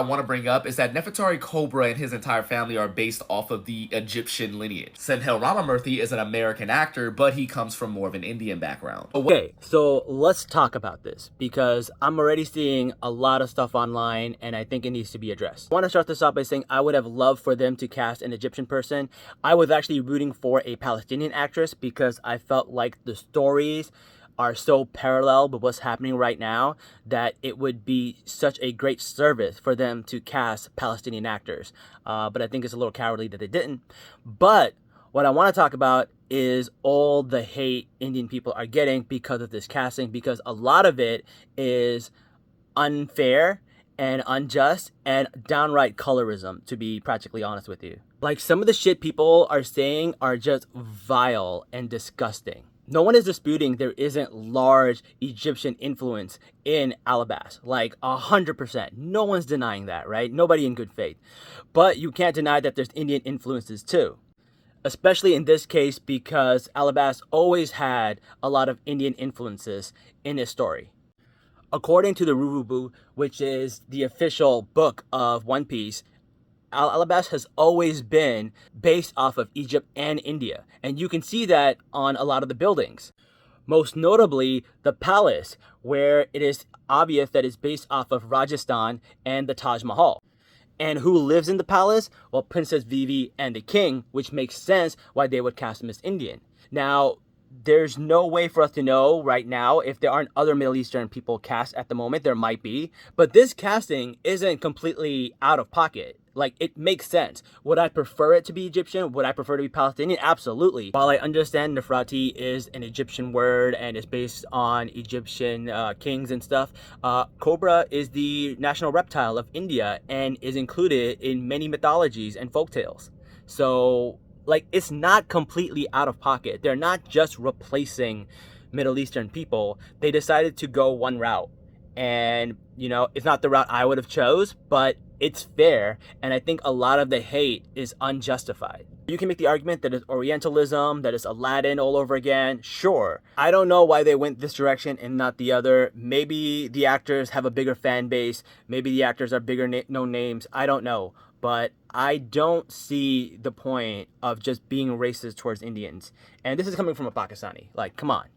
I want to bring up is that Nefertari Cobra and his entire family are based off of the Egyptian lineage. Senthil Ramamurthy is an American actor, but he comes from more of an Indian background. Okay, so let's talk about this because I'm already seeing a lot of stuff online and I think it needs to be addressed. I want to start this off by saying I would have loved for them to cast an Egyptian person. I was actually rooting for a Palestinian actress because I felt like the stories are so parallel with what's happening right now that it would be such a great service for them to cast Palestinian actors. But I think it's a little cowardly that they didn't. But what I want to talk about is all the hate Indian people are getting because of this casting, because a lot of it is unfair and unjust and downright colorism, to be practically honest with you. Like, some of the shit people are saying are just vile and disgusting. No one is disputing there isn't large Egyptian influence in Alabas, like 100%. No one's denying that, right? Nobody in good faith. But you can't deny that there's Indian influences too. Especially in this case because Alabas always had a lot of Indian influences in his story. According to the Rurubu, which is the official book of One Piece, Alabas has always been based off of Egypt and India, and you can see that on a lot of the buildings. Most notably, the palace, where it is obvious that it's based off of Rajasthan and the Taj Mahal. And who lives in the palace? Well, Princess Vivi and the king, which makes sense why they would cast him as Indian. Now, there's no way for us to know right now if there aren't other Middle Eastern people cast at the moment. There might be, but this casting isn't completely out of pocket. Like, it makes sense. Would I prefer it to be Egyptian? Would I prefer to be Palestinian? Absolutely. While I understand Nefertari is an Egyptian word and is based on Egyptian kings and stuff, Cobra is the national reptile of India and is included in many mythologies and folktales. So, like, it's not completely out of pocket. They're not just replacing Middle Eastern people. They decided to go one route. And, it's not the route I would have chose, but it's fair. And I think a lot of the hate is unjustified. You can make the argument that it's Orientalism, that it's Aladdin all over again. Sure. I don't know why they went this direction and not the other. Maybe the actors have a bigger fan base. Maybe the actors are bigger known names. I don't know. But I don't see the point of just being racist towards Indians. And this is coming from a Pakistani. Like, come on.